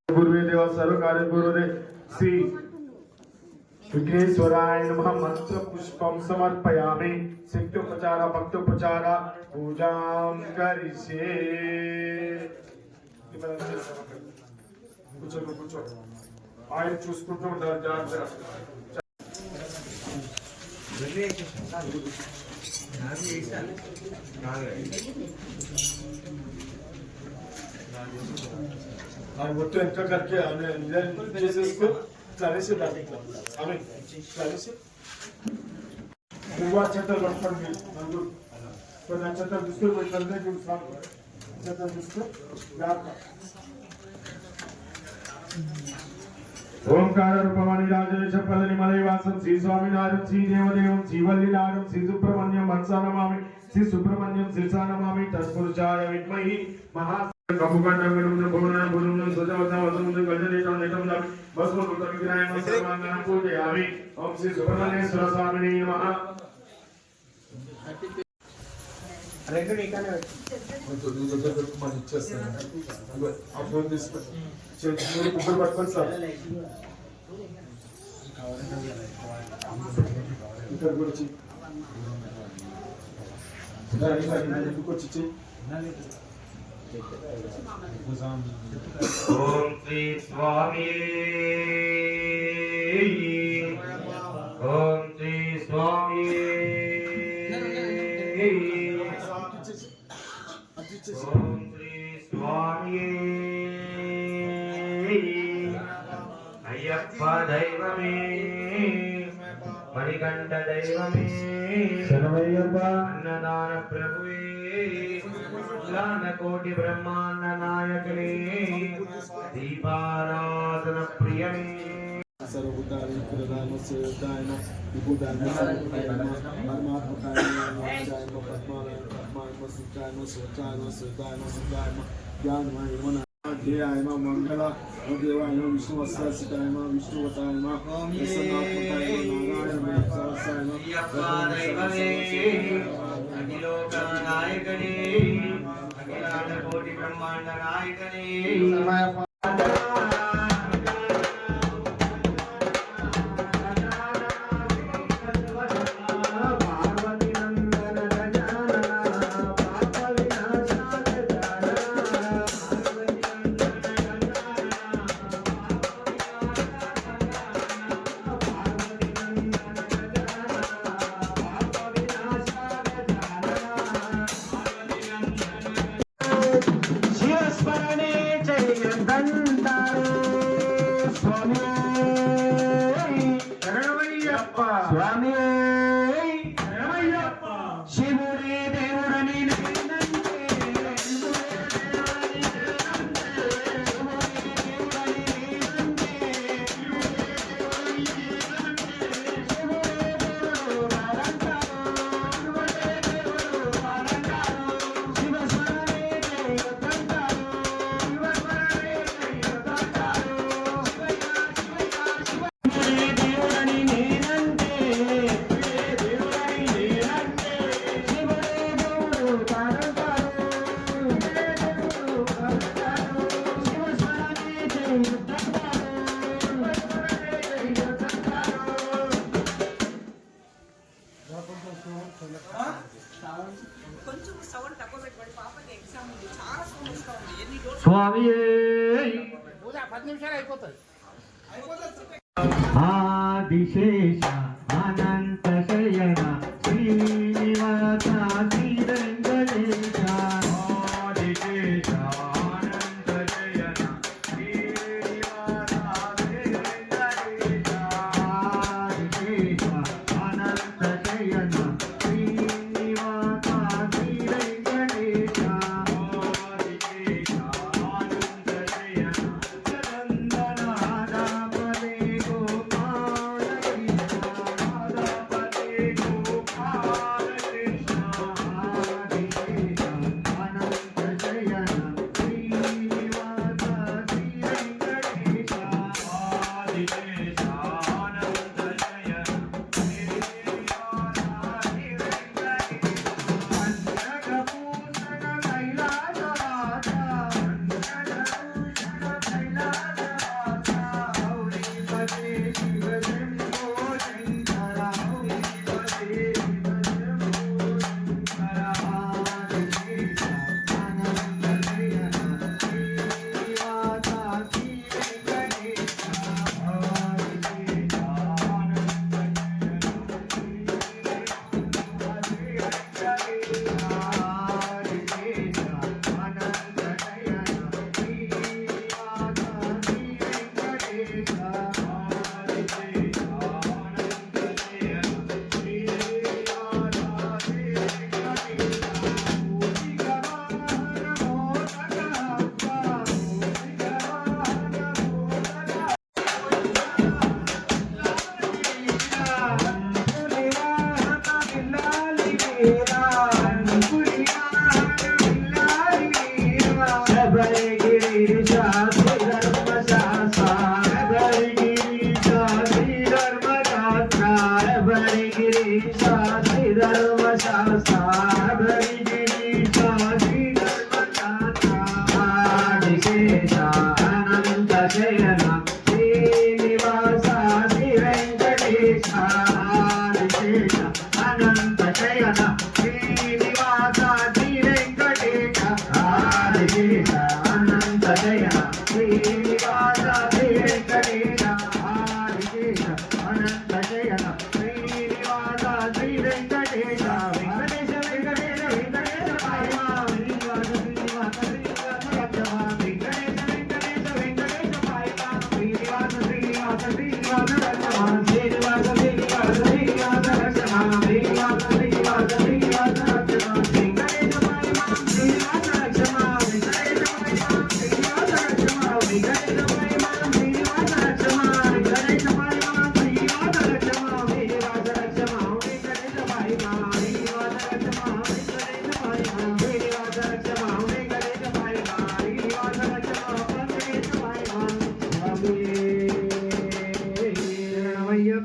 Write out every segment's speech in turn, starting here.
गुरुदेव सर्वकार्य गुरुदेव श्री विघ्नेश्वराय नमः मंत्र पुष्पं समर्पयामि शक्त्योपचार भक्तोपचार पूजां करिष्ये కూర్చో ఆయన చూసుకుంటూ ఉంటారు జాగ్రత్తగా మొత్తం ఎంత కరెక్ట్ చేసేసుకో క్లారిసి ఆమె క్లారిసి నువ్వు చెత్తలు పట్టుకోండి నలుగురు కొన్ని చెత్తలు తీసుకుని పెట్టాలంటే చూస్తాను చెత్తలు తీసుకుని ओंकार रूपमणि राजेश पदनि मलयवासं श्री स्वामीनाथं श्री देवदेवं श्री वल्लीनाथं श्री सुब्रह्मण्यं मनसा नमामि श्री सुब्रह्मण्यं शिरसा नमामि तत्पुरुषाय विद्महे महा कमुकण्डं भुवनं भुवनं सुजवतं वसुमं गजनेतं नेतं नमि भस्मपुत्रविग्रहाय सर्वाङ्गं पूजयामि ओम श्री सुब्रह्मण्येश्वर स्वामिने नमः రెండు నీకనే మనం ఇచ్చేస్తాను అప్పుడు తీసుకొని ముగ్గురు పట్టుకొని సార్ ఇక్కడ కూడా వచ్చి ఓం శ్రీ స్వామి ఓం శ్రీ స్వామి ఓం శ్రీ స్వామి అయ్యప్ప దైవమే మణికంఠ దైవమే శరణమయ్యప్ప అన్నదాన ప్రభువే లాన కోటి బ్రహ్మాండ నాయకులే దీపారాధన ప్రియమే सर्वभूतानि प्रदानस्य दायन विभूतानि परमात्मकाय नमः पद्माय पद्माय सुचाय सुचाय सुचाय सुचाय ज्ञानमय मन ध्येयाय मंगल देवाय विष्णुवस्ताय विष्णुवताय प्रसन्नात्मकाय नारायणाय सहस्राय अखिलोक नायकने अखिलांड कोटि ब्रह्मांड नायकने స్వామి ఆదిశేష అనంత శయన శ్రీనివాస శ్రీరంగేశ ఆదిశేష అనంత శయన శ్రీనివాస శ్రీరంగేశ ఆదిశేష అనంత శయన శ్రీనివాస శ్రీరంగేశ ఆదిశేష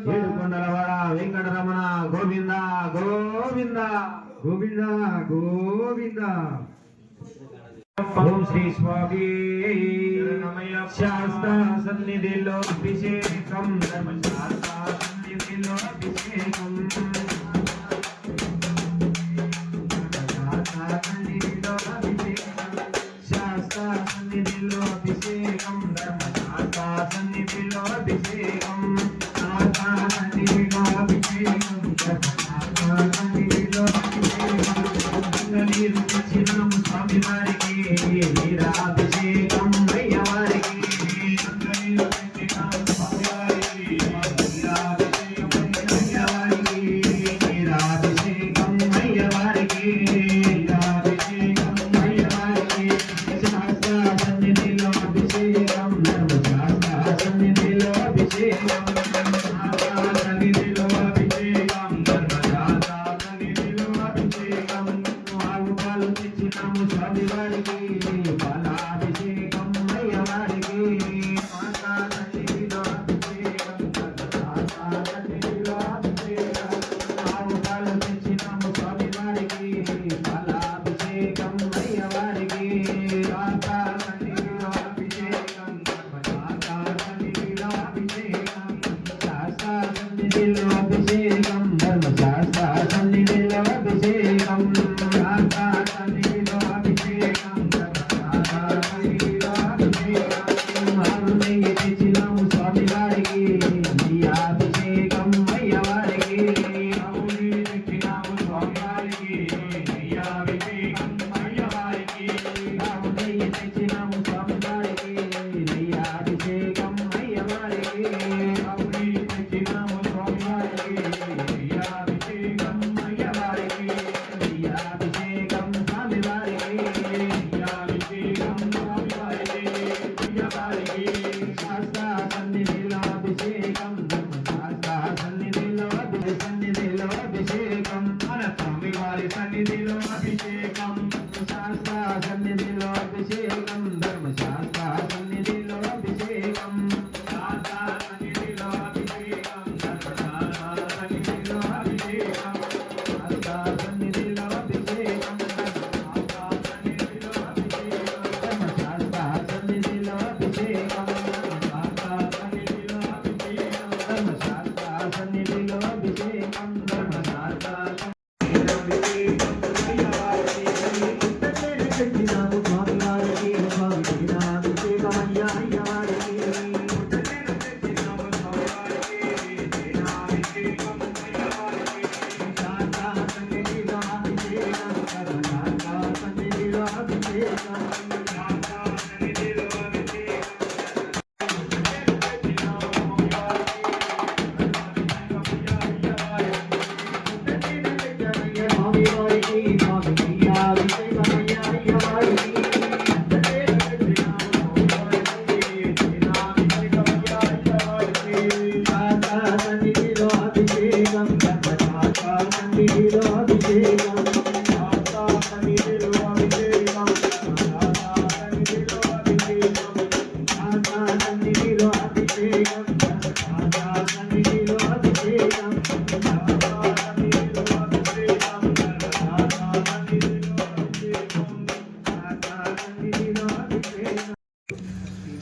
ఏడుకొండలవాడ వెంకటరమణ గోవింద గోవింద గోవింద గోవింద. ఓం శ్రీ స్వామి శాస్త్ర సన్నిధిలో అభిషేకం ధర్మశాస్త్ర సన్నిధిలో అభిషేకం శాస్త్ర సన్నిధిలో అభిషేకం ధర్మశాస్త్ర సన్నిధిలో అభిషేకం నీరు తెచ్చినాము స్వామి వారికి నీరాభిషేకం అయ్యవారికి నీరు తెచ్చినాము స్వామి వారికి నీరాభిషేకం అయ్యవారికి నీరాభిషేకం అయ్యవారికి శాస్త్ర సన్నిధిలో అభిషేకం ధర్మశాస్త్ర సన్నిధిలో అభిషేకం అభిషేకం ధర్మశాస్త్ర సన్నిధిలో అభిషేకం సన్నిధిలో అభిషేకం నెయ్యి తెచ్చినాము స్వామి వారికి అభిషేకం అయ్యవారికి తెచ్చినాము స్వామి వారికి అభిషేకం అయ్యవారికి నెయ్యి తెచ్చినాము స్వామి వారికి అభిషేకం అయ్యవారికి తెచ్చినాము అభిషేకం మన స్వామి వారి సన్నిధిలో అభిషేకం శాస్త్ర సన్నిధిలో అభిషేకం ధర్మశాస్త్ర సన్నిధిలో అభిషేకం శాస్త్ర సన్నిధిలో అభిషేకం ధర్మశాస్త్ర సన్నిధిలో అభిషేకం శాస్త్ర సన్నిధిలో అభిషేకం ధర్మశాస్త్ర సన్నిధిలో అభిషేకం సన్నిధిలో అభిషేకం పెట్టినాము స్వామి వారికి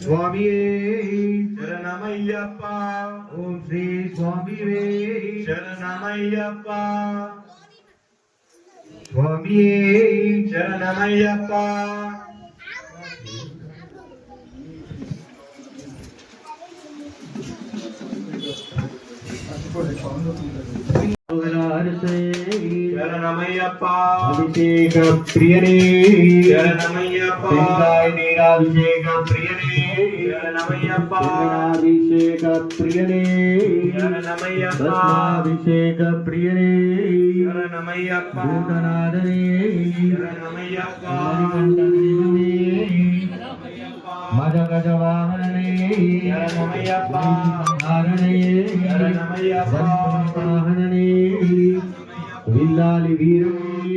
స్వామియే శరణమయ్యప్ప ఓం శ్రీ స్వామియే శరణమయ్యప్ప స్వామియే శరణమయ్యప్ప శరణమయ్యప్ప అభిషేక ప్రియనే శరణమయ్యప్ప వెంకాయ నీరాభిషేక ప్రియనే శరణమయ్యప్ప అభిషేక ప్రియనే శరణమయ్యప్ప అభిషేక ప్రియనే శరణమయ్యప్ప భూతనాథనే శరణమయ్యప్ప మదగజ వాహననే శరణమయ్యప్ప హారణే శరణమయ్యప్ప వాహననే విల్లాలి వీరునే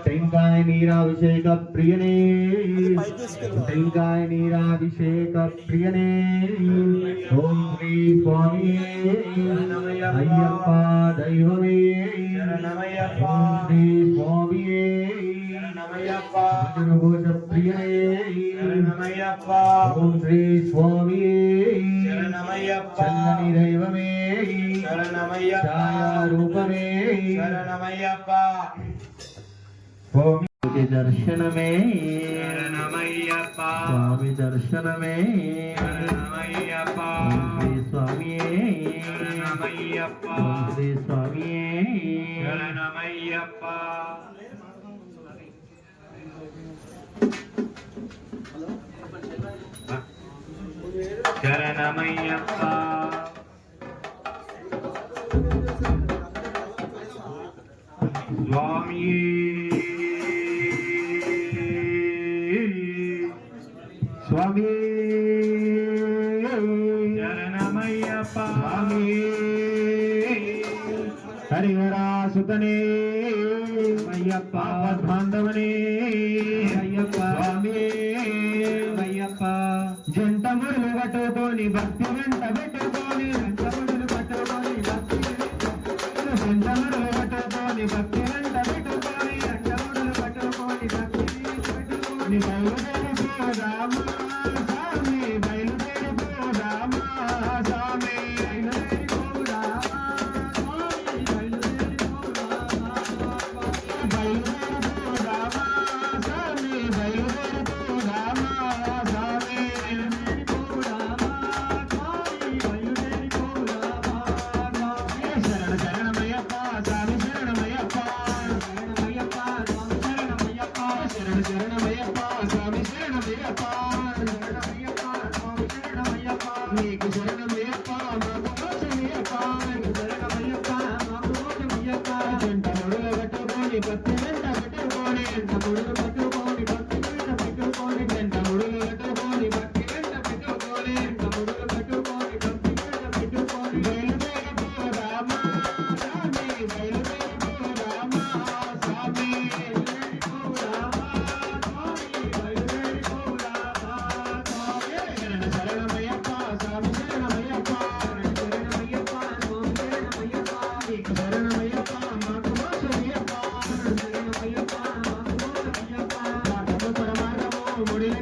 టెంకాయ నీరాభిషేక ప్రియనే టెంకాయ నీరాభిషేక ప్రియనే ఓం శ్రీ స్వామి అయ్యప్ప దైవమే శరణమయ్యప్ప ఓం శ్రీ స్వామి శరణమయ్యప్ప భజనఘోష ప్రియనే శరణమయ్యప్ప ఓం శ్రీ స్వామి శరణమయ్యప్ప చల్లని దైవమే శరణమయ్యప్ప ఛాయారూపమే శరణమయ్యప్ప స్వామి దర్శనమే శరణమయ్యప్ప స్వామి దర్శనమే శరణమయ్యప్ప ఓం శ్రీ స్వామియే శరణమయ్యప్ప ఓం శ్రీ స్వామియే శరణమయ్యప్ప శరణమయ్యప్ప స్వామి స్వామి శరణమయ్యప్ప స్వామి హరిహరాసుతనే అయ్యప్ప బాంధవనే అయ్యప్ప స్వామి అయ్యప్ప జంట ముడులు పట్టుకొని భక్తి వెంట పెట్టుకొని జంట ముడులు పట్టుకొని భక్తి జంట ముడులు పట్టుకొని భక్తి వెంట పెట్టుకొని జంట ముడులు పట్టుకొని భక్తి పెట్టుకొని బయలుదేరిపోదామా స్వామి బయలుదేరిపోదామా స్వామి బయలుదేరిపోదామా స్వామి బయలుదేరిపోదామా బయలుదేరిపోదామా స్వామి బయలుదేరిపోదామా స్వామి బయలుదేరిపోదామా స్వామి బయలుదేరిపోదామా స్వామి శరణ శరణమయ్యప్ప స్వామి శరణమయ్యప్ప శరణమయ్యప్ప స్వామి శరణమయ్యప్ప శరణ శరణమయ్యప్ప స్వామి శరణమయ్యప్ప శరణమయ్యప్ప స్వామి శరణమయ్యప్ప నీకు శరణమయ్యప్ప మాకు మోక్షమయ్యప్ప నీకు శరణమయ్యప్ప మాకు మోక్షమయ్యప్ప జంట ముడులు పట్టుకొని భక్తి వెంట పెట్టుకొని జంట ముడులు పట్టుకొని భక్తి వెంట పెట్టుకొని జంట ముడులు పట్టుకొని భక్తి వెంట పెట్టుకొని జంట ముడులు పట్టుకొని భక్తి వెంట పెట్టుకొని బయలుదేరిపోదామా స్వామి బయలుదేరిపోదామా స్వామి బయలుదేరిపోదామా స్వామి బయలుదేరిపోదామా స్వామి శరణ శరణమయ్యప్ప స్వామి శరణమయ్యప్ప శరణమయ్యప్ప స్వామి శరణమయ్యప్ప నీకు శరణమయ్యప్ప మాకు మోక్షమయ్యప్ప శరణమయ్యప్ప మాకు మోక్షమయ్యప్ప మాకు పరమార్థము ముడిలే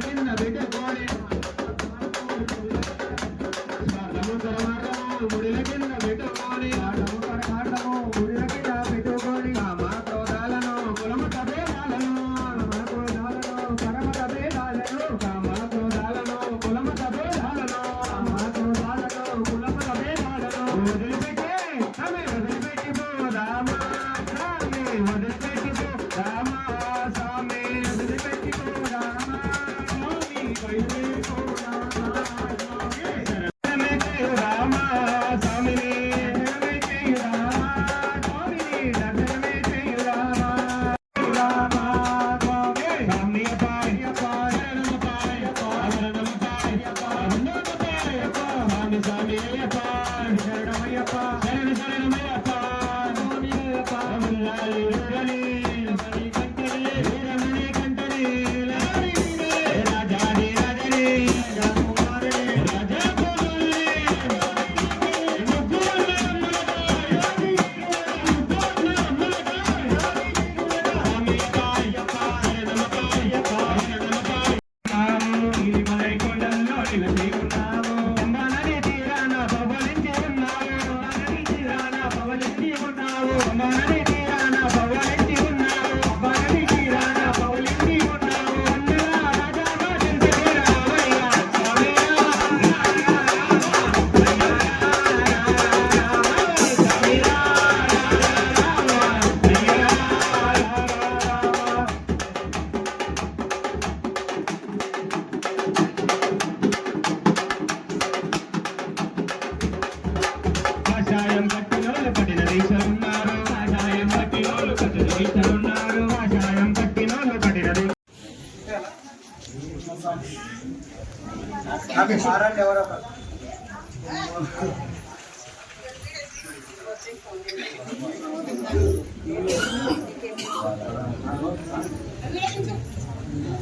ఆరండి ఎవరో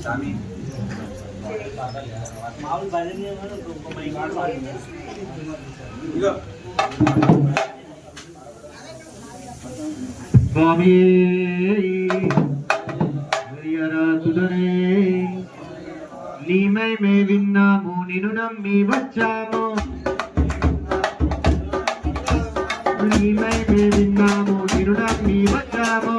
స్వామి మామూలు భజన ఇగో స్వామి హరియరాతుడనే నీమై మే విన్నాము నిన్ను నమ్మి వచ్చాము నీమై మే విన్నాము నిన్ను నమ్మి వచ్చాము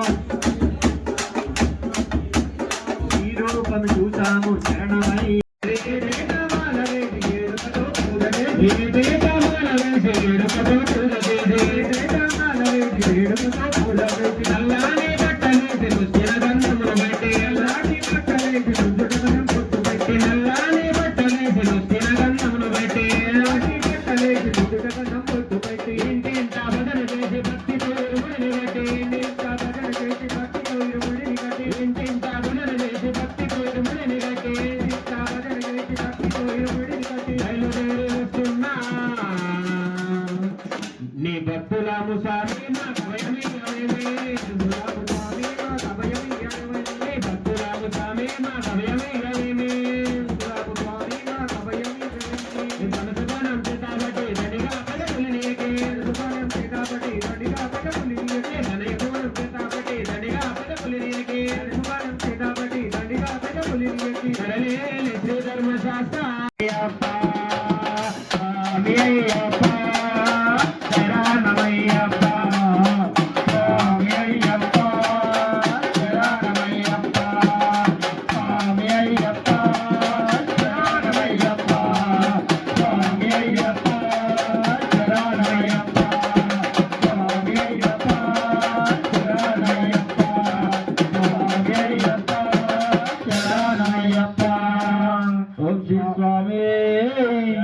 ఈ రూపం చూసాము శరణమై నల్లాని బట్టలేసి రుచిన గంధములు పెట్టి నల్లాని బట్టలేసి రుచిన గంధములు పెట్టి ఇంటింత భజన చేసి భక్తితో ఇరుముడిని కట్టి ఇంటింత భజన చేసి భక్తితో ఇరుముడిని కట్టి ఇంటింత భజన చేసి భక్తితో ఇరుముడిని కట్టి ఇంటింత భజన చేసి భక్తితో ఇరుముడిని కట్టి బయలుదేరి వస్తున్నా నీ భక్తులాము స్వామి మా భయమి భక్తులాము స్వామి మా భయమి భక్తులాము స్వామి మా భయమి స్వామి మా భయమి మనసుగానం చేతాబట్టి దండిగా పదములు నీకే మనసుగానం చేతాబట్టి దండిగా పదములు నీకే ధనయగుణం చేతాబట్టి దండిగా పదములు నీకే మనసుగానం చేతాబట్టి దండిగా పదములు నీకే కరలేని శ్రీ ధర్మశాస్త్ర అయ్యప్ప స్వామి అయ్యప్ప శరణమయ్యప్ప స్వామి అయ్యప్ప శరణమయ్యప్ప స్వామి అయ్యప్ప శరణమయ్యప్ప స్వామి అయ్యప్ప శరణమయ్యప్ప స్వామి అయ్యప్ప శరణమయ్యప్ప స్వామి అయ్యప్ప శరణమయ్యప్ప ఓం శ్రీ స్వామి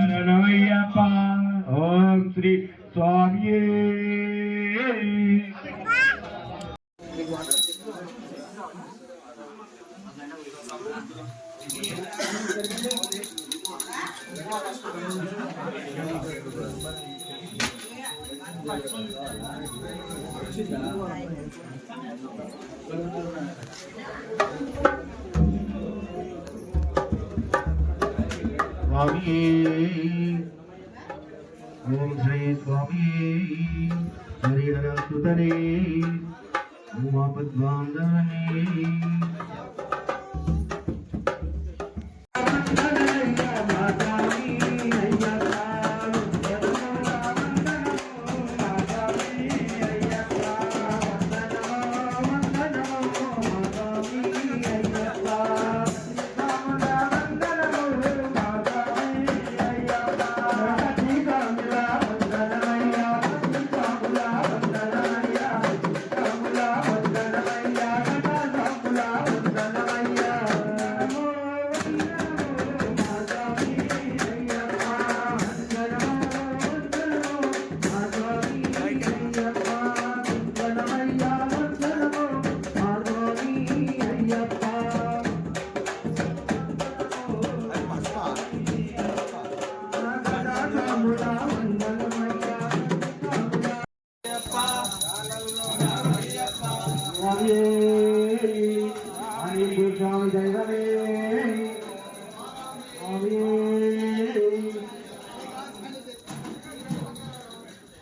శరణమయ్యప్ప ఓం శ్రీ స్వామి స్వామి ఓం శ్రీ స్వామి హరిహరసుతనే ఉమాపద్వాందనే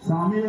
స్వామి